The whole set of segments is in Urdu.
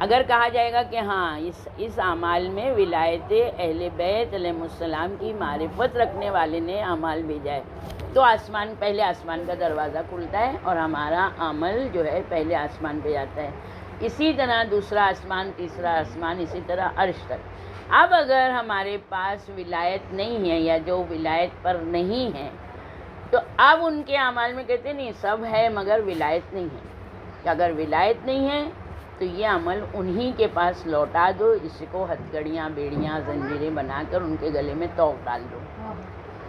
اگر کہا جائے گا کہ ہاں اس اعمال میں ولایت اہل بیت علیہ السلام کی معرفت رکھنے والے نے اعمال بھیجا ہے تو پہلے آسمان کا دروازہ کھلتا ہے اور ہمارا عمل جو ہے پہلے آسمان پہ جاتا ہے. اسی طرح دوسرا آسمان، تیسرا آسمان، اسی طرح عرش تک. اب اگر ہمارے پاس ولایت نہیں ہے یا جو ولایت پر نہیں ہے تو اب ان کے اعمال میں کہتے ہیں نہیں سب ہے مگر ولایت نہیں ہے. کہ اگر ولایت نہیں ہے تو یہ عمل انہی کے پاس لوٹا دو، اس کو ہتھکڑیاں، بیڑیاں، زنجیریں بنا کر ان کے گلے میں طوق ڈال دو،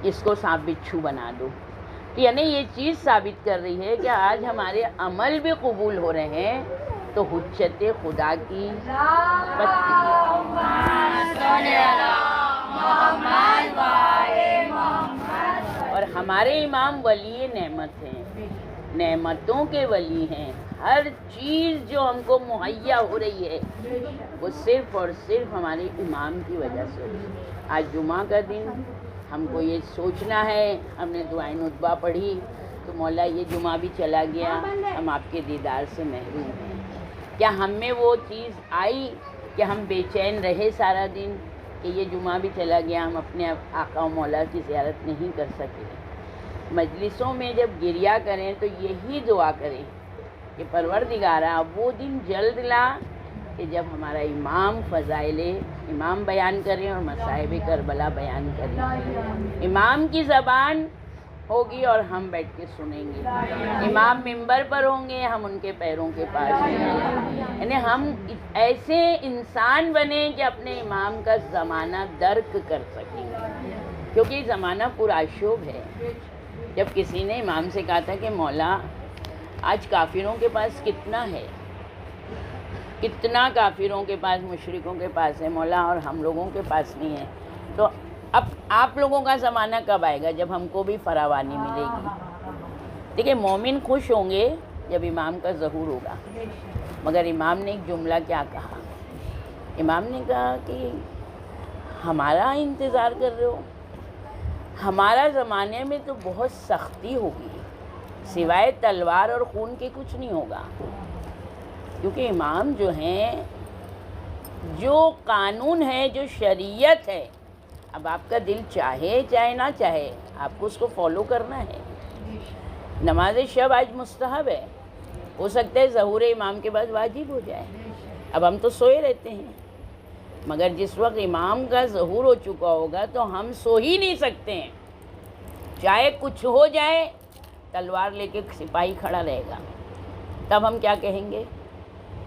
اس کو سانپ بچھو بنا دو. تو یعنی یہ چیز ثابت کر رہی ہے کہ آج ہمارے عمل بھی قبول ہو رہے ہیں تو حجت خدا کی اور ہمارے امام ولی نعمت ہیں، نعمتوں کے ولی ہیں. ہر چیز جو ہم کو مہیا ہو رہی ہے وہ صرف اور صرف ہمارے امام کی وجہ سے. آج جمعہ کا دن ہم کو یہ سوچنا ہے، ہم نے دعائیں ندبہ پڑھی تو مولا یہ جمعہ بھی چلا گیا، ہم آپ کے دیدار سے محروم ہیں. کیا ہم میں وہ چیز آئی کہ ہم بے چین رہے سارا دن کہ یہ جمعہ بھی چلا گیا، ہم اپنے آقا و مولا کی زیارت نہیں کر سکے؟ مجلسوں میں جب گریا کریں تو یہی دعا کریں کہ پروردگارا وہ دن جلد لا کہ جب ہمارا امام فضائل امام بیان کریں اور مصائب کربلا بیان کریں. امام کی زبان ہوگی اور ہم بیٹھ کے سنیں گے. امام منبر پر ہوں گے، ہم ان کے پیروں کے پاس ہوں گے. یعنی ہم ایسے انسان بنیں کہ اپنے امام کا زمانہ درک کر سکیں گے، کیونکہ یہ زمانہ پرآشوب ہے. جب کسی نے امام سے کہا تھا کہ مولا آج کافروں کے پاس کتنا ہے، کتنا کافروں کے پاس، مشرکوں کے پاس ہے مولا اور ہم لوگوں کے پاس نہیں ہے، تو اب آپ لوگوں کا زمانہ کب آئے گا جب ہم کو بھی فراوانی ملے گی؟ دیکھیں مومن خوش ہوں گے جب امام کا ظہور ہوگا. مگر امام نے ایک جملہ کیا کہا؟ امام نے کہا کہ ہمارا انتظار کر رہے ہو؟ ہمارا زمانے میں تو بہت سختی ہوگی، سوائے تلوار اور خون کے کچھ نہیں ہوگا. کیونکہ امام جو ہیں، جو قانون ہے، جو شریعت ہے، اب آپ کا دل چاہے چاہے نہ چاہے آپ کو اس کو فالو کرنا ہے. نماز شب آج مستحب ہے، ہو سکتا ہے ظہور امام کے بعد واجب ہو جائے. اب ہم تو سوئے رہتے ہیں، مگر جس وقت امام کا ظہور ہو چکا ہوگا تو ہم سو ہی نہیں سکتے ہیں. چاہے کچھ ہو جائے تلوار لے کے سپاہی کھڑا رہے گا. تب ہم کیا کہیں گے؟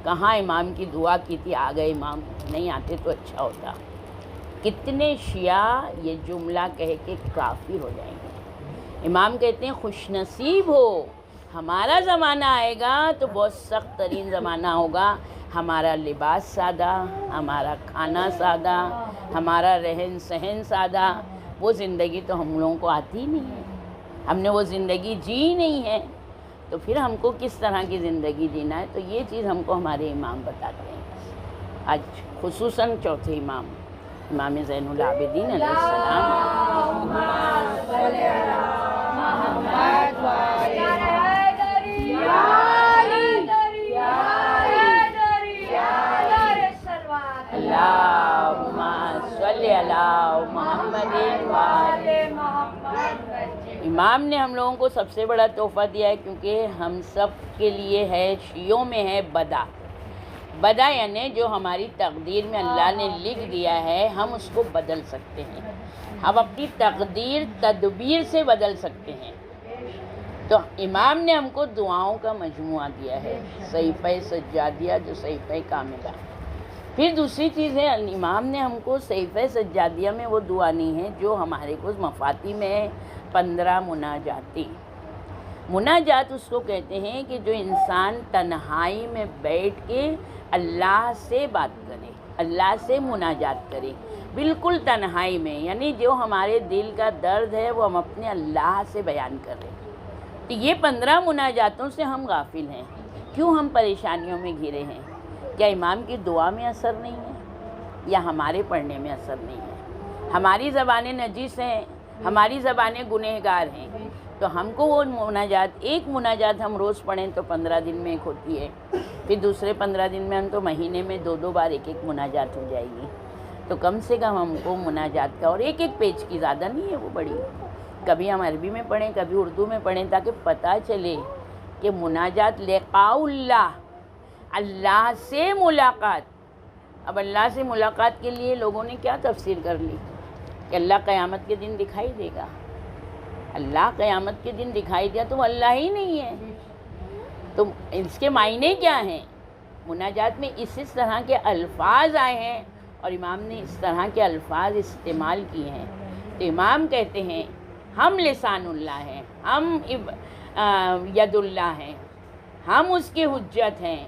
کہاں امام کی دعا کی تھی، آ گئے امام، نہیں آتے تو اچھا ہوتا. کتنے شیعہ یہ جملہ کہہ کے کافر ہو جائیں گے. امام کہتے ہیں خوش نصیب ہو، ہمارا زمانہ آئے گا تو بہت سخت ترین زمانہ ہوگا. ہمارا لباس سادہ، ہمارا کھانا سادہ، ہمارا رہن سہن سادہ. وہ زندگی تو ہم لوگوں کو آتی ہی نہیں ہے، ہم نے وہ زندگی جی نہیں ہے، تو پھر ہم کو کس طرح کی زندگی جینا ہے؟ تو یہ چیز ہم کو ہمارے امام بتاتے ہیں. آج خصوصاً چوتھے امام زین العابدین علیہ السلام، اللہم صلی علی محمد وعلی امام نے ہم لوگوں کو سب سے بڑا تحفہ دیا ہے، کیونکہ ہم سب کے لیے ہے، شیعوں میں ہے بدا یعنی جو ہماری تقدیر میں اللہ نے لکھ دیا ہے ہم اس کو بدل سکتے ہیں. ہم اپنی تقدیر تدبیر سے بدل سکتے ہیں. تو امام نے ہم کو دعاؤں کا مجموعہ دیا ہے، صحیفہ سجادیہ جو صحیفہ کاملہ. پھر دوسری چیز ہے، امام نے ہم کو صحیفہ سجادیہ میں وہ دعا نہیں ہے جو ہمارے کو مفاتی میں ہے، 15 مناجاتی. مناجات اس کو کہتے ہیں کہ جو انسان تنہائی میں بیٹھ کے اللہ سے بات کرے، اللہ سے مناجات کرے، بالکل تنہائی میں. یعنی جو ہمارے دل کا درد ہے وہ ہم اپنے اللہ سے بیان کر رہے ہیں. تو یہ 15 مناجاتوں سے ہم غافل ہیں. کیوں ہم پریشانیوں میں گھرے ہیں؟ کیا امام کی دعا میں اثر نہیں ہے یا ہمارے پڑھنے میں اثر نہیں ہے؟ ہماری زبانیں نجس ہیں، ہماری زبانیں گنہگار ہیں. تو ہم کو وہ مناجات، ایک مناجات ہم روز پڑھیں تو 15 دن میں ایک ہوتی ہے، پھر دوسرے 15 دن میں ہم تو مہینے میں 2 بار ایک مناجات ہو جائے گی. تو کم سے کم ہم کو مناجات کا، اور ایک پیج کی، زیادہ نہیں ہے وہ بڑی، کبھی ہم عربی میں پڑھیں کبھی اردو میں پڑھیں، تاکہ پتہ چلے کہ مناجات لقاء اللہ، اللہ سے ملاقات. اب اللہ سے ملاقات کے لیے لوگوں نے کیا تفسیر کر لی کہ اللہ قیامت کے دن دکھائی دے گا. اللہ قیامت کے دن دکھائی دیا تو وہ اللہ ہی نہیں ہے. تو اس کے معنی کیا ہیں؟ مناجات میں اس طرح کے الفاظ آئے ہیں اور امام نے اس طرح کے الفاظ استعمال کیے ہیں. تو امام کہتے ہیں ہم لسان اللہ ہیں، ہم ید اللہ ہیں، ہم اس کی حجت ہیں.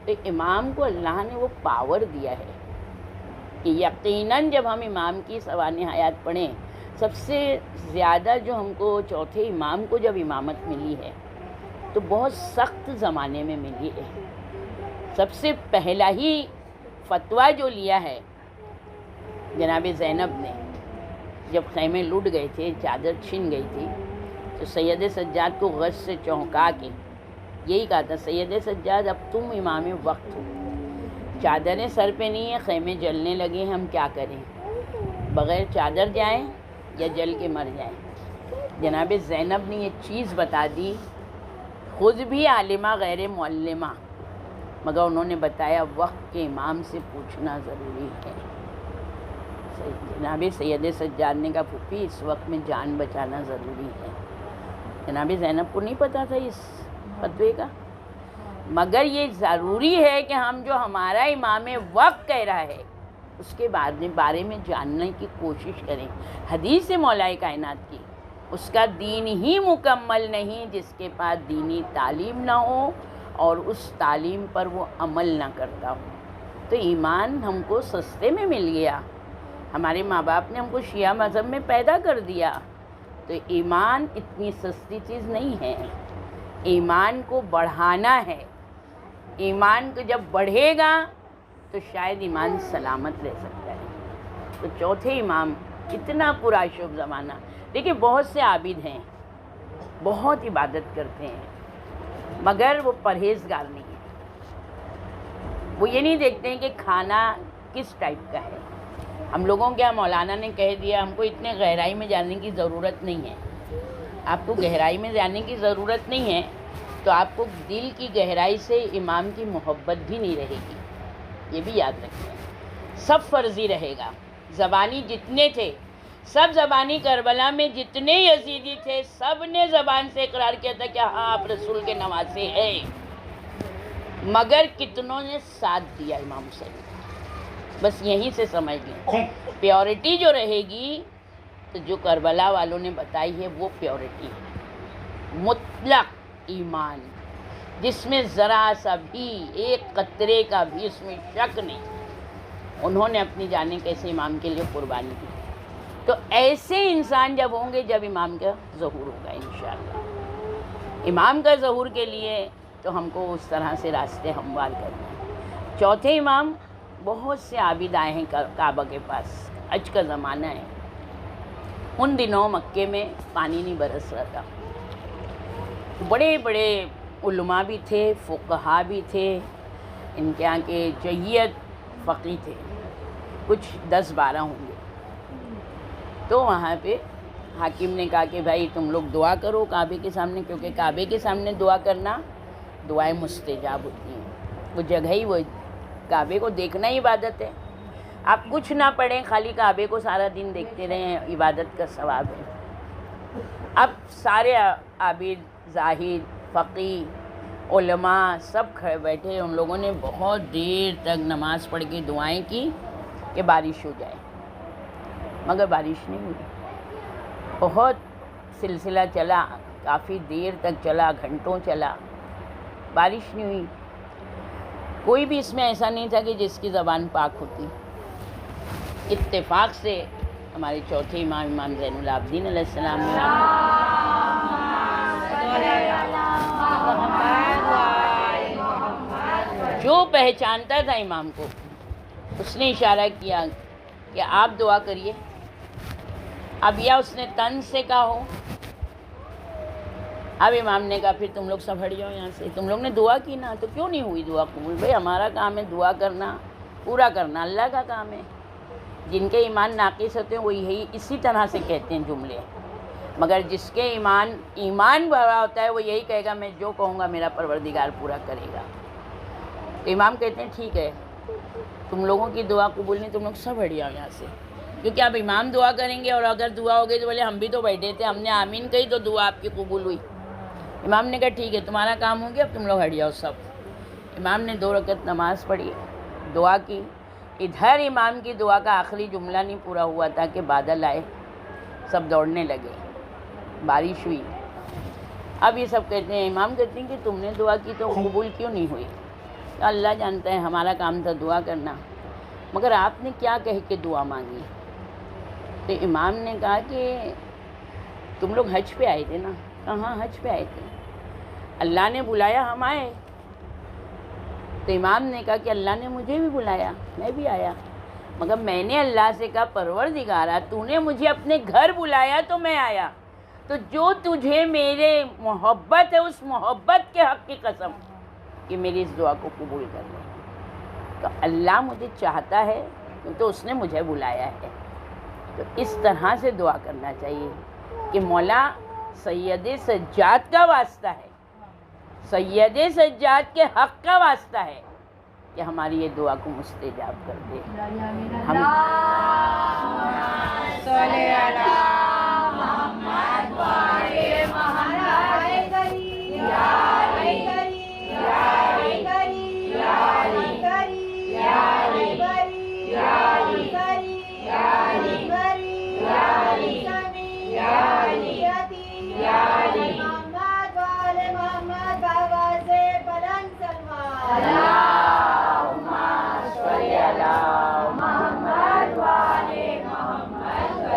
تو امام کو اللہ نے وہ پاور دیا ہے کہ یقیناً جب ہم امام کی سوانح حیات پڑھیں، سب سے زیادہ جو ہم کو چوتھے امام کو جب امامت ملی ہے تو بہت سخت زمانے میں ملی ہے. سب سے پہلا ہی فتویٰ جو لیا ہے جناب زینب نے، جب خیمے لٹ گئے تھے، چادر چھن گئی تھی، تو سید سجاد کو غش سے چونکا کے یہی کہا تھا، سید سجاد اب تم امام وقت ہو، چادریں سر پہ نہیں ہیں، خیمے جلنے لگے ہیں، ہم کیا کریں؟ بغیر چادر جائیں یا جل کے مر جائیں؟ جناب زینب نے یہ چیز بتا دی، خود بھی عالمہ غیر معلمہ، مگر انہوں نے بتایا وقت کے امام سے پوچھنا ضروری ہے. جناب سید سجاد نے کہا پھوپھی اس وقت میں جان بچانا ضروری ہے. جناب زینب کو نہیں پتہ تھا اس فتوے کا، مگر یہ ضروری ہے کہ ہم جو ہمارا امام وقت کہہ رہا ہے اس کے بارے میں جاننے کی کوشش کریں. حدیث مولا کائنات کی، اس کا دین ہی مکمل نہیں جس کے پاس دینی تعلیم نہ ہو اور اس تعلیم پر وہ عمل نہ کرتا ہو. تو ایمان ہم کو سستے میں مل گیا، ہمارے ماں باپ نے ہم کو شیعہ مذہب میں پیدا کر دیا. تو ایمان اتنی سستی چیز نہیں ہے، ایمان کو بڑھانا ہے. ایمان کو جب بڑھے گا تو شاید ایمان سلامت رہ سکتا ہے. تو چوتھے امام اتنا پرعشق زمانہ، دیکھیں بہت سے عابد ہیں، بہت عبادت کرتے ہیں، مگر وہ پرہیزگار نہیں ہیں. وہ یہ نہیں دیکھتے ہیں کہ کھانا کس ٹائپ کا ہے. ہم لوگوں کے مولانا نے کہہ دیا ہم کو اتنے گہرائی میں جاننے کی ضرورت نہیں ہے. آپ کو گہرائی میں جاننے کی ضرورت نہیں ہے تو آپ کو دل کی گہرائی سے امام کی محبت بھی نہیں رہے گی. یہ بھی یاد رکھیں، سب فرضی رہے گا. زبانی جتنے تھے، سب زبانی کربلا میں جتنے یزیدی تھے، سب نے زبان سے اقرار کیا تھا کہ ہاں آپ رسول کے نواسے ہیں، مگر کتنوں نے ساتھ دیا امام حسین. بس یہیں سے سمجھ لیں پیورٹی جو رہے گی تو جو کربلا والوں نے بتائی ہے وہ پیورٹی ہے، مطلق ایمان جس میں ذرا سا بھی ایک قطرے کا بھی اس میں شک نہیں. انہوں نے اپنی جانیں کیسے امام کے لیے قربانی کی. تو ایسے انسان جب ہوں گے جب امام کا ظہور ہوگا انشاءاللہ. امام کا ظہور کے لیے تو ہم کو اس طرح سے راستے ہموار کرنا ہے. چوتھے امام، بہت سے عابد آئے ہیں کعبہ کے پاس، حج کا زمانہ ہے. ان دنوں مکے میں پانی نہیں برس رہا تھا. بڑے بڑے علماء بھی تھے، فقہا بھی تھے، ان کے یہاں کے جید فقی تھے، کچھ 10-12 ہوں گے. تو وہاں پہ حاکم نے کہا کہ بھائی تم لوگ دعا کرو کعبے کے سامنے، کیونکہ کعبے کے سامنے دعا کرنا دعائیں مستجاب ہوتی ہیں. وہ جگہ ہی وہ کعبے کو دیکھنا ہی عبادت ہے. آپ کچھ نہ پڑھیں، خالی کعبے کو سارا دن دیکھتے رہیں، عبادت کا ثواب ہے. اب سارے عابد، زاہد، فقی، علماء سب کھڑے بیٹھے. ان لوگوں نے بہت دیر تک نماز پڑھ کے دعائیں کی کہ بارش ہو جائے، مگر بارش نہیں ہوئی. بہت سلسلہ چلا، کافی دیر تک چلا، گھنٹوں چلا، بارش نہیں ہوئی. کوئی بھی اس میں ایسا نہیں تھا کہ جس کی زبان پاک ہوتی. اتفاق سے ہمارے چوتھے امام، امام زین العابدین علیہ السلام نے جو پہچانتا تھا امام کو، اس نے اشارہ کیا کہ آپ دعا کریے. اب یا اس نے تن سے کہا ہو اب امام نے کہا پھر تم لوگ سب ہٹ جاؤ یہاں سے، تم لوگ نے دعا کی نا، تو کیوں نہیں ہوئی دعا قبول؟ بھائی ہمارا کام ہے دعا کرنا، پورا کرنا اللہ کا کام ہے۔ جن کے ایمان ناقص ہوتے ہیں وہ یہی اسی طرح سے کہتے ہیں جملے، مگر جس کے ایمان بڑا ہوتا ہے وہ یہی کہے گا میں جو کہوں گا میرا پروردگار پورا کرے گا۔ تو امام کہتے ہیں ٹھیک ہے، تم لوگوں کی دعا قبول نہیں، تم لوگ سب ہٹ جاؤ یہاں سے، کیونکہ اب امام دعا کریں گے اور اگر دعا ہو گئی تو بولے ہم بھی تو بیٹھے تھے، ہم نے آمین کہی تو دعا آپ کی قبول ہوئی۔ امام نے کہا ٹھیک ہے تمہارا کام ہو گیا، اب تم لوگ ہٹ جاؤ سب۔ امام نے 2 رکعت نماز پڑھی، دعا کی۔ ادھر امام کی دعا کا آخری جملہ نہیں پورا ہوا تھا کہ بادل آئے، سب دوڑنے لگے، بارش ہوئی۔ اب یہ سب کہتے ہیں، امام کہتے ہیں کہ تم نے دعا کی تو قبول کیوں نہیں ہوئی؟ تو اللہ جانتا ہے، ہمارا کام تھا دعا کرنا، مگر آپ نے کیا کہہ کے دعا مانگی؟ تو امام نے کہا کہ تم لوگ حج پہ آئے تھے نا؟ کہاں حج پہ آئے تھے، اللہ نے بلایا ہم آئے۔ تو امام نے کہا کہ اللہ نے مجھے بھی بلایا، میں بھی آیا، مگر میں نے اللہ سے کہا پروردگارا تو نے مجھے اپنے گھر بلایا تو میں آیا، تو جو تجھے میرے محبت ہے اس محبت کے حق کی قسم کہ میری اس دعا کو قبول کر لے۔ تو اللہ مجھے چاہتا ہے کیونکہ اس نے مجھے بلایا ہے۔ تو اس طرح سے دعا کرنا چاہیے کہ مولا سید سجاد کا واسطہ ہے، سید سجاد کے حق کا واسطہ ہے کہ ہماری یہ دعا کو مستجاب کر دے۔ ہم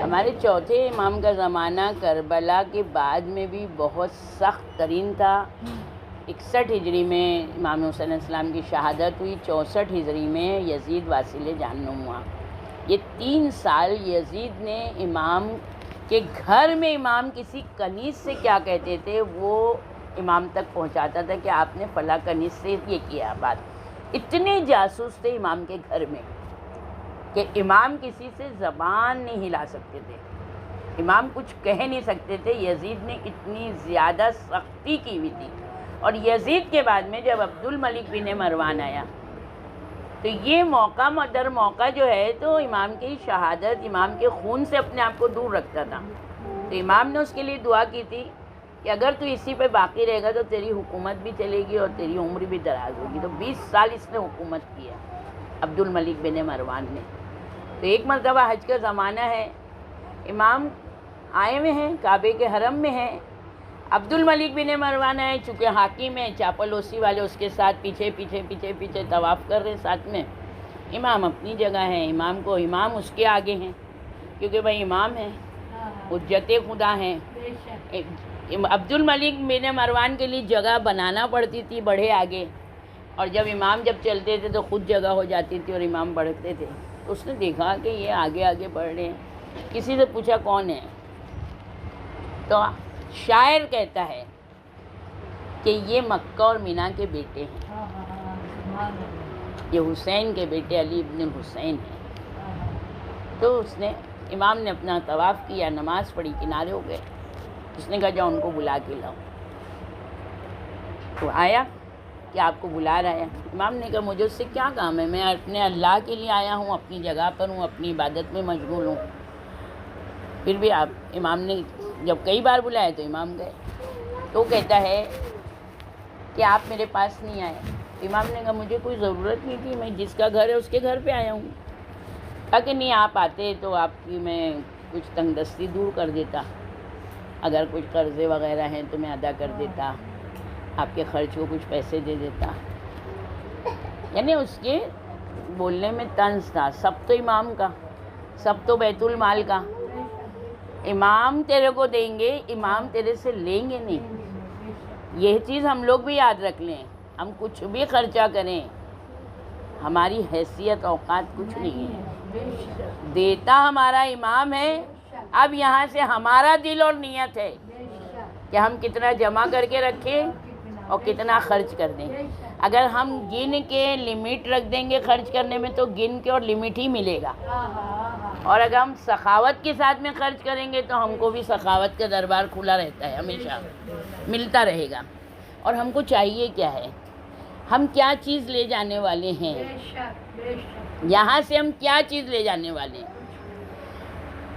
ہمارے چوتھے امام کا زمانہ کربلا کے بعد میں بھی بہت سخت ترین تھا۔ 61 ہجری میں امام حسین علیہ السلام کی شہادت ہوئی، 64 ہجری میں یزید واصل جہنم ہوا۔ یہ 3 سال یزید نے امام کے گھر میں امام کسی کنیز سے کیا کہتے تھے وہ امام تک پہنچاتا تھا کہ آپ نے فلاں کنیز سے یہ کیا بات۔ اتنے جاسوس تھے امام کے گھر میں کہ امام کسی سے زبان نہیں ہلا سکتے تھے، امام کچھ کہہ نہیں سکتے تھے۔ یزید نے اتنی زیادہ سختی کی ہوئی تھی، اور یزید کے بعد میں جب عبد الملک بن مروان آیا تو یہ موقع در موقع جو ہے تو امام کی شہادت، امام کے خون سے اپنے آپ کو دور رکھتا تھا۔ تو امام نے اس کے لیے دعا کی تھی کہ اگر تو اسی پہ باقی رہے گا تو تیری حکومت بھی چلے گی اور تیری عمر بھی دراز ہوگی۔ تو 20 سال اس نے حکومت کی ہے عبد الملک بن مروان نے۔ تو ایک مرتبہ حج کا زمانہ ہے، امام آئے ہوئے ہیں، کعبے کے حرم میں ہیں، عبد الملک بن مروان ہے، چونکہ حاکم ہے، چاپلوسی والے اس کے ساتھ پیچھے پیچھے پیچھے پیچھے طواف کر رہے ہیں ساتھ میں۔ امام اپنی جگہ ہے، امام اس کے آگے ہیں کیونکہ بھائی امام ہیں، حجت خدا ہیں۔ عبد الملک بن مروان کے لیے جگہ بنانا پڑتی تھی بڑھے آگے، اور جب چلتے تھے تو خود جگہ ہو جاتی تھی اور امام بڑھتے تھے۔ اس نے دیکھا کہ یہ آگے آگے بڑھ رہے ہیں، کسی سے پوچھا کون ہے؟ تو شاعر کہتا ہے کہ یہ مکہ اور مینا کے بیٹے ہیں، یہ حسین کے بیٹے علی ابن الحسین ہیں۔ تو اس نے امام نے اپنا طواف کیا، نماز پڑھی، کنارے ہو گئے۔ اس نے کہا جاؤ ان کو بلا کے لاؤ۔ تو آیا کہ آپ کو بلا رہا ہے۔ امام نے کہا مجھے اس سے کیا کام ہے، میں اپنے اللہ کے لیے آیا ہوں، اپنی جگہ پر ہوں، اپنی عبادت میں مشغول ہوں۔ پھر بھی امام نے جب کئی بار بلایا تو امام گئے۔ تو کہتا ہے کہ آپ میرے پاس نہیں آئے۔ امام نے کہا مجھے کوئی ضرورت نہیں تھی، میں جس کا گھر ہے اس کے گھر پہ آیا ہوں۔ کہا کہ نہیں آپ آتے تو آپ کی میں کچھ تنگ دستی دور کر دیتا، اگر کچھ قرضے وغیرہ ہیں تو میں ادا کر دیتا، آپ کے خرچ کو کچھ پیسے دے دیتا۔ یعنی اس کے بولنے میں طنز تھا۔ سب تو امام کا، سب تو بیت المال کا، امام تیرے کو دیں گے، امام تیرے سے لیں گے نہیں۔ یہ چیز ہم لوگ بھی یاد رکھ لیں، ہم کچھ بھی خرچہ کریں ہماری حیثیت اوقات کچھ نہیں ہے، دیتا ہمارا امام ہے۔ اب یہاں سے ہمارا دل اور نیت ہے کہ ہم کتنا جمع کر کے رکھیں اور کتنا خرچ کر دیں. اگر ہم گن کے لمٹ رکھ دیں گے خرچ کرنے میں تو گن کے اور لمٹ ہی ملے گا. اور اگر ہم سخاوت کے ساتھ میں خرچ کریں گے تو ہم کو بھی سخاوت کا دربار کھلا رہتا ہے، ہمیشہ ملتا رہے گا. اور ہم کو چاہیے کیا ہے، ہم کیا چیز لے جانے والے ہیں، یہاں سے ہم کیا چیز لے جانے والے ہیں.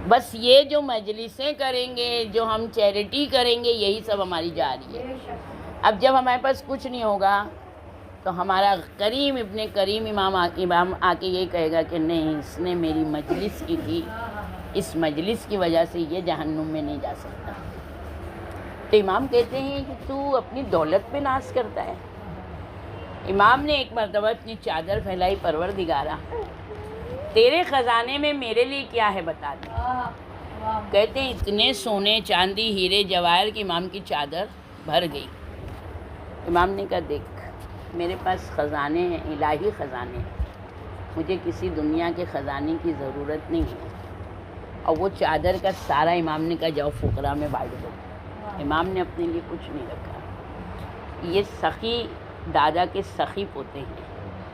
بس یہ جو مجلسیں کریں گے، جو ہم چیریٹی کریں گے، یہی سب ہماری جا رہی ہے. اب جب ہمارے پاس کچھ نہیں ہوگا تو ہمارا کریم ابن کریم امام آ کے یہ کہے گا کہ نہیں، اس نے میری مجلس کی تھی، اس مجلس کی وجہ سے یہ جہنم میں نہیں جا سکتا. تو امام کہتے ہیں کہ تو اپنی دولت پہ ناز کرتا ہے. امام نے ایک مرتبہ اپنی چادر پھیلائی، پروردگارا تیرے خزانے میں میرے لیے کیا ہے بتا دے. کہتے ہیں اتنے سونے چاندی ہیرے جواہر کی امام کی چادر بھر گئی. امام نے کہا دیکھ، میرے پاس خزانے ہیں، الہی خزانے ہیں، مجھے کسی دنیا کے خزانے کی ضرورت نہیں ہے. اور وہ چادر کا سارا امام نے کہا جاؤ فقراء میں بانٹ دو. امام نے اپنے لیے کچھ نہیں رکھا. یہ سخی دادا کے سخی پوتے ہیں.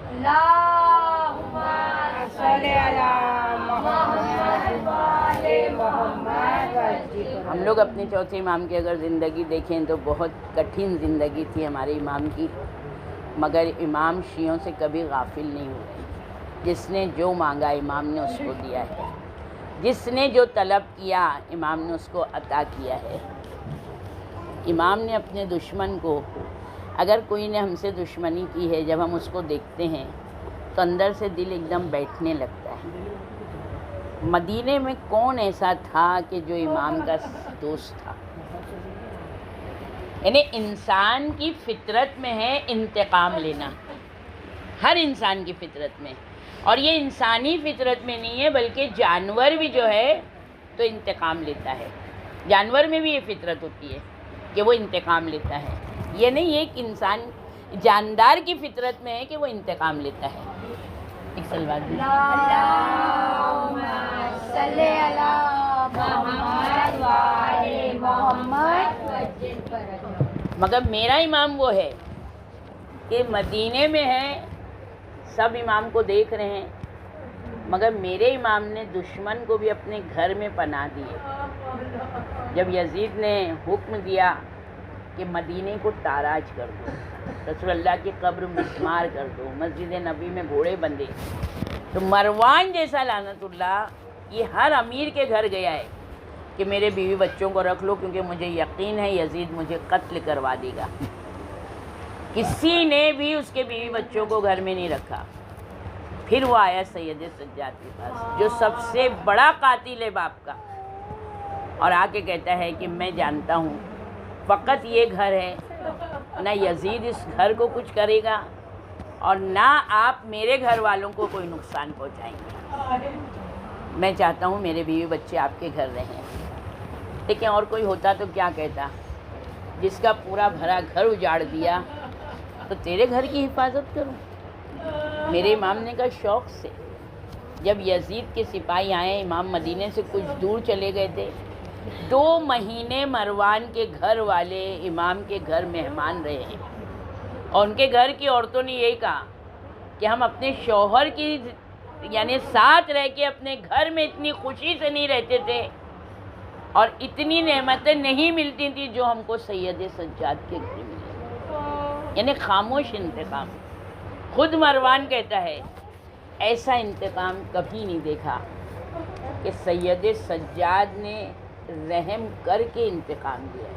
اللہم صلی علی محمد وآل محمد. ہم لوگ اپنے چوتھے امام کی اگر زندگی دیکھیں تو بہت کٹھن زندگی تھی ہمارے امام کی، مگر امام شیعوں سے کبھی غافل نہیں ہوئے. جس نے جو مانگا امام نے اس کو دیا ہے، جس نے جو طلب کیا امام نے اس کو عطا کیا ہے. امام نے اپنے دشمن کو، اگر کوئی نے ہم سے دشمنی کی ہے، جب ہم اس کو دیکھتے ہیں تو اندر سے دل ایک دم بیٹھنے لگتا ہے. مدینے میں کون ایسا تھا کہ جو امام کا دوست تھا؟ یعنی انسان کی فطرت میں ہے انتقام لینا، ہر انسان کی فطرت میں. اور یہ انسانی فطرت میں نہیں ہے، بلکہ جانور بھی جو ہے تو انتقام لیتا ہے. جانور میں بھی یہ فطرت ہوتی ہے کہ وہ انتقام لیتا ہے. یہ نہیں ہے کہ انسان جاندار کی فطرت میں ہے کہ وہ انتقام لیتا ہے. ایک سلوات بھی. اللہم صلی علی محمد وآل محمد. مگر میرا امام وہ ہے کہ مدینے میں ہے، سب امام کو دیکھ رہے ہیں، مگر میرے امام نے دشمن کو بھی اپنے گھر میں پناہ دیے. جب یزید نے حکم دیا کہ مدینے کو تاراج کر دو، رسول اللہ کی قبر مسمار کر دو، مسجد نبی میں گھوڑے بندھے، تو مروان جیسا لعنت اللہ یہ ہر امیر کے گھر گیا ہے کہ میرے بیوی بچوں کو رکھ لو کیونکہ مجھے یقین ہے یزید مجھے قتل کروا دے گا. کسی نے بھی اس کے بیوی بچوں کو گھر میں نہیں رکھا. پھر وہ آیا سید سجاد کے پاس جو سب سے بڑا قاتل ہے باپ کا، اور آ کے کہتا ہے کہ میں جانتا ہوں فقط یہ گھر ہے، نہ یزید اس گھر کو کچھ کرے گا اور نہ آپ میرے گھر والوں کو کوئی نقصان پہنچائیں گے. میں چاہتا ہوں میرے بیوی بچے آپ کے گھر رہیں. لیکن اور کوئی ہوتا تو کیا کہتا، جس کا پورا بھرا گھر اجاڑ دیا تو تیرے گھر کی حفاظت کروں. میرے امام نے کہا شوق سے. جب یزید کے سپاہی آئے، امام مدینے سے کچھ دور چلے گئے تھے، 2 مہینے مروان کے گھر والے امام کے گھر مہمان رہے ہیں. اور ان کے گھر کی عورتوں نے یہی کہا کہ ہم اپنے شوہر کی یعنی ساتھ رہ کے اپنے گھر میں اتنی خوشی سے نہیں رہتے تھے اور اتنی نعمتیں نہیں ملتی تھیں جو ہم کو سید سجاد کے گھر ملے. یعنی خاموش انتقام. خود مروان کہتا ہے ایسا انتقام کبھی نہیں دیکھا کہ سید سجاد نے رحم کر کے انتقام دیا.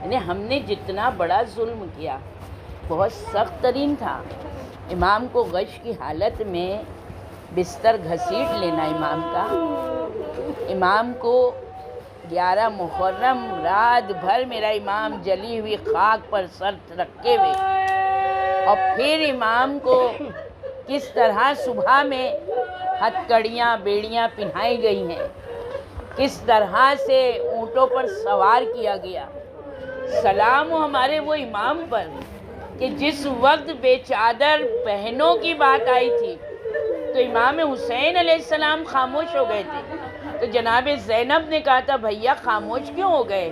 یعنی ہم نے جتنا بڑا ظلم کیا بہت سخت ترین تھا. امام کو غش کی حالت میں بستر گھسیٹ لینا امام کا، امام کو 11 محرم رات بھر میرا امام جلی ہوئی خاک پر سر رکھے ہوئے، اور پھر امام کو کس طرح صبح میں ہتھکڑیاں بیڑیاں پہنائی گئی ہیں، کس طرح سے اونٹوں پر سوار کیا گیا. سلام ہو ہمارے وہ امام پر کہ جس وقت بے چادر بہنوں کی بات آئی تھی تو امام حسین علیہ السلام خاموش ہو گئے تھے. تو جناب زینب نے کہا تھا بھیا خاموش کیوں ہو گئے؟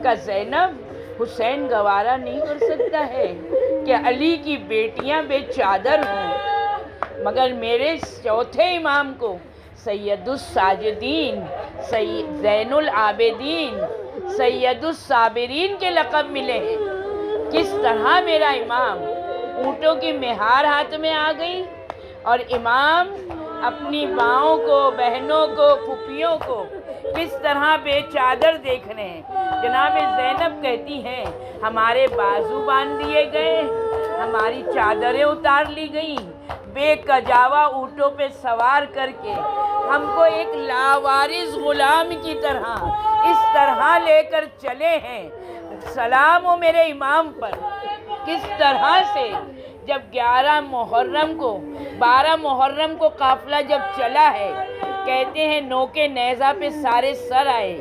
کا زینب حسین گوارا نہیں کر سکتا ہے کہ علی کی بیٹیاں بے چادر ہوں، مگر میرے چوتھے امام کو سید الساجدین، زین العابدین، سید الصابرین کے لقب ملے ہیں۔ کس طرح میرا امام اونٹوں کی مہار ہاتھ میں آ گئی اور امام اپنی ماؤں کو، بہنوں کو، پھوپھیوں کو کس طرح بے چادر دیکھ رہے ہیں۔ جناب زینب کہتی ہیں ہمارے بازو باندھ دیے گئے، ہماری چادریں اتار لی گئیں، بے کجاوا اونٹوں پہ سوار کر کے ہم کو ایک لاوارث غلام کی طرح اس طرح لے کر چلے ہیں۔ سلام ہو میرے امام پر۔ کس طرح سے جب 12 محرم کو قافلہ جب چلا ہے، کہتے ہیں نوکے نیزہ پہ سارے سر آئے،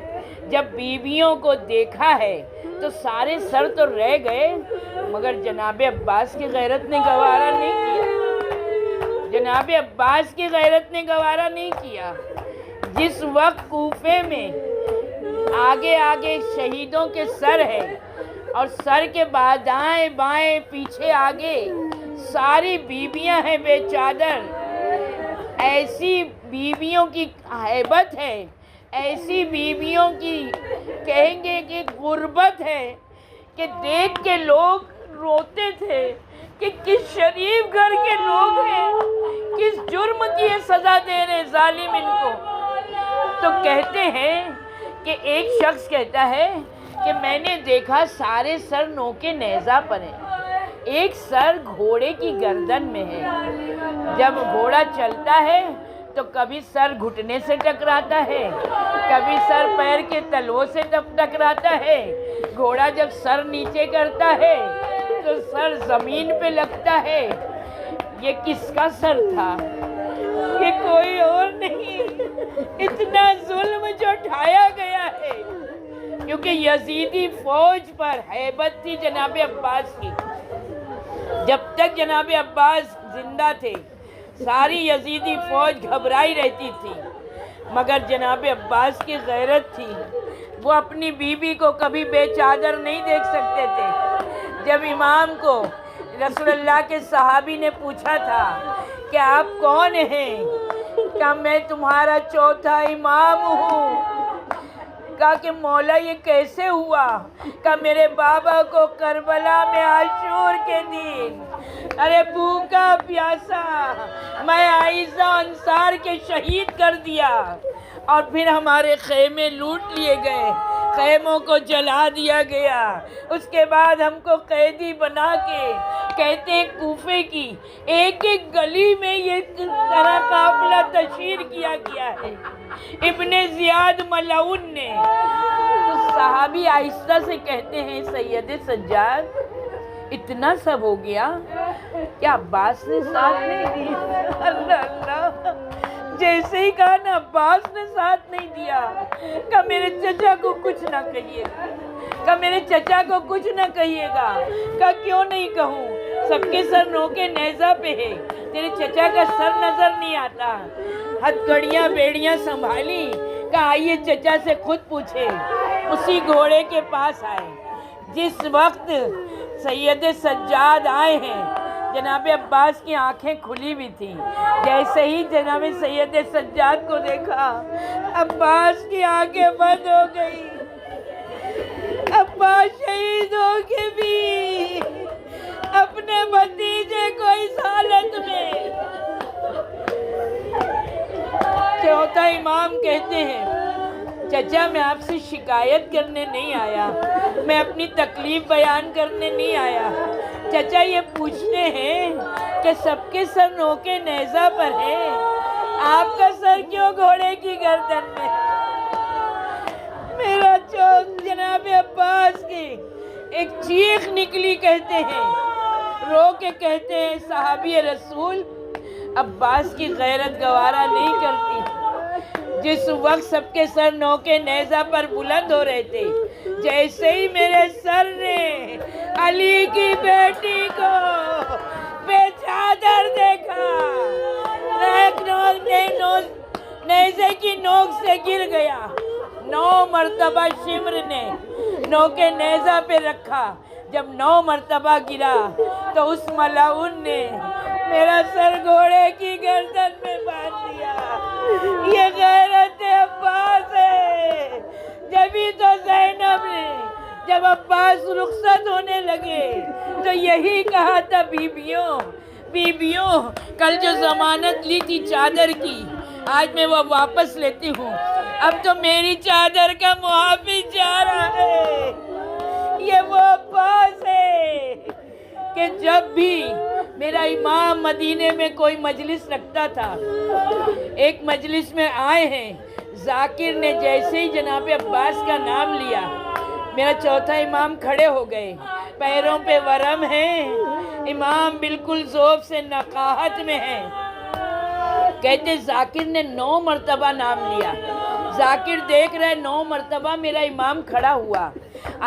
جب بیویوں کو دیکھا ہے تو سارے سر تو رہ گئے، مگر جناب عباس کی غیرت نے گوارا نہیں کیا۔ جناب عباس کی غیرت نے گوارا نہیں کیا۔ جس وقت کوفے میں آگے آگے شہیدوں کے سر ہے اور سر کے بعد دائیں بائیں پیچھے آگے ساری بیویاں ہیں بے چادر، ایسی بیویوں کی ہیبت ہے، ایسی بیویوں کی کہیں گے کہ غربت ہے کہ دیکھ کے لوگ روتے تھے کہ کس شریف گھر کے لوگ ہیں، کس جرم کی یہ سزا دے رہے ظالم ان کو۔ تو کہتے ہیں کہ ایک شخص کہتا ہے کہ میں نے دیکھا سارے سر نوکے نیزہ پر ہیں، ایک سر گھوڑے کی گردن میں ہے، جب گھوڑا چلتا ہے تو کبھی سر گھٹنے سے ٹکراتا ہے، کبھی سر پیر کے تلووں سے ٹکراتا ہے، گھوڑا جب سر نیچے کرتا ہے تو سر زمین پہ لگتا ہے۔ یہ کس کا سر تھا؟ یہ کوئی اور نہیں، اتنا ظلم جو ڈھایا گیا ہے، کیونکہ یزیدی فوج پر ہیبت تھی جناب عباس کی۔ جب تک جناب عباس زندہ تھے ساری یزیدی فوج گھبرائی رہتی تھی، مگر جناب عباس کی غیرت تھی، وہ اپنی بیوی کو کبھی بے چادر نہیں دیکھ سکتے تھے۔ جب امام کو رسول اللہ کے صحابی نے پوچھا تھا کہ آپ کون ہیں؟ کہا میں تمہارا چوتھا امام ہوں۔ کہا کہ مولا یہ کیسے ہوا؟ کہا میرے بابا کو کربلا میں عاشور کے دن، ارے بھوکا پیاسا میں عائزہ انصار کے شہید کر دیا، اور پھر ہمارے خیمے لوٹ لیے گئے، خیموں کو جلا دیا گیا، اس کے بعد ہم کو قیدی بنا کے کہتے ہیں کوفے کی ایک ایک گلی میں یہ طرح قافلہ تشہیر کیا گیا ہے ابن زیاد ملعون نے۔ تو صحابی آہستہ سے کہتے ہیں سید سجاد اتنا سب ہو گیا، کیا عباس نے ساتھ نہیں دیا؟ اللہ اللہ، جیسے ہی کہا نا عباس نے ساتھ نہیں دیا، کہ میرے چچا کو کچھ نہ کہیے گا، کہ میرے چچا کو کچھ نہ کہیے گا، کہ کیوں نہیں کہوں، سب کے سر نوکے نیزہ پہ ہے، تیرے چچا کا سر نظر نہیں آتا۔ ہتھ کڑیاں بیڑیاں سنبھالی، کہ آئیے چچا سے خود پوچھے، اسی گھوڑے کے پاس آئے۔ جس وقت سید سجاد آئے ہیں جناب عباس کی آنکھیں کھلی ہوئی تھیں، جیسے ہی جناب سید سجاد کو دیکھا عباس کی آنکھیں بند ہو گئی۔ عباس شہید ہو کے بھی اپنے بھتیجے کو اس حالت میں۔ چوتھا امام کہتے ہیں چچا میں آپ سے شکایت کرنے نہیں آیا، میں اپنی تکلیف بیان کرنے نہیں آیا، چچا یہ پوچھنے ہیں کہ سب کے سر نوکے نیزہ پر ہیں، آپ کا سر کیوں گھوڑے کی گردن میں؟ میرا جناب عباس کی ایک چیخ نکلی، کہتے ہیں رو کے کہتے ہیں صحابی رسول عباس کی غیرت گوارا نہیں کرتی۔ جس وقت سب کے سر نوکے نیزہ پر بلند ہو رہے تھے، جیسے ہی میرے سر نے علی کی بیٹی کو بے چادر دیکھا، نیزے کی نوک سے گر گیا۔ 9 مرتبہ شمر نے نو کے نیزہ پہ رکھا، جب 9 مرتبہ گرا تو اس ملعون نے میرا سر گھوڑے کی گردن میں باندھ دیا۔ یہ غیرت عباس ہے۔ جبھی تو زینب نے جب عباس رخصت ہونے لگے تو یہی کہا تھا، بیبیوں کل جو ضمانت لی تھی چادر کی، آج میں وہ واپس لیتی ہوں۔ اب تو میری چادر کا محافظ جا رہا ہے۔ یہ وہ عباس ہے کہ جب بھی میرا امام مدینے میں کوئی مجلس رکھتا تھا، ایک مجلس میں آئے ہیں، ذاکر نے جیسے ہی جناب عباس کا نام لیا، میرا چوتھا امام کھڑے ہو گئے، پیروں پہ ورم ہیں، امام بالکل ذوق سے نقاہت میں ہیں۔ کہتے ذاکر نے 9 مرتبہ نام لیا۔ ذاکر دیکھ رہے 9 مرتبہ میرا امام کھڑا ہوا،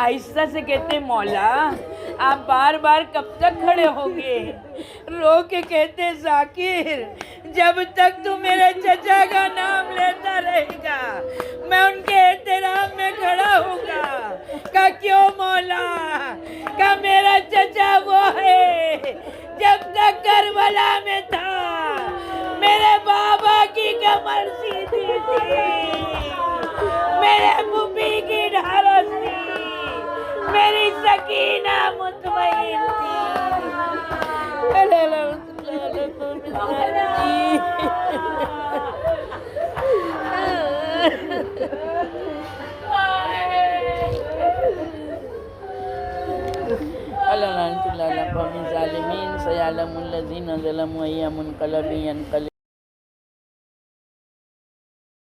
آہستہ سے کہتے مولا آپ بار بار کب تک کھڑے ہوں گے؟ رو کے کہتے ذاکر جب تک تو میرے چچا کا نام لیتا رہے گا میں ان کے احترام میں کھڑا ہوں گا۔ کہا کیوں مولا؟ کہا میرا چچا وہ ہے جب تک کربلا میں تھا میرے بابا کی کمر سیدھی تھی، میرے پھوپھی کی ڈھارس تھی، میری سکینہ مطمئن تھی۔ اللہ ظالمین سیعلم الذین ظلموا ای منقلب ینقلب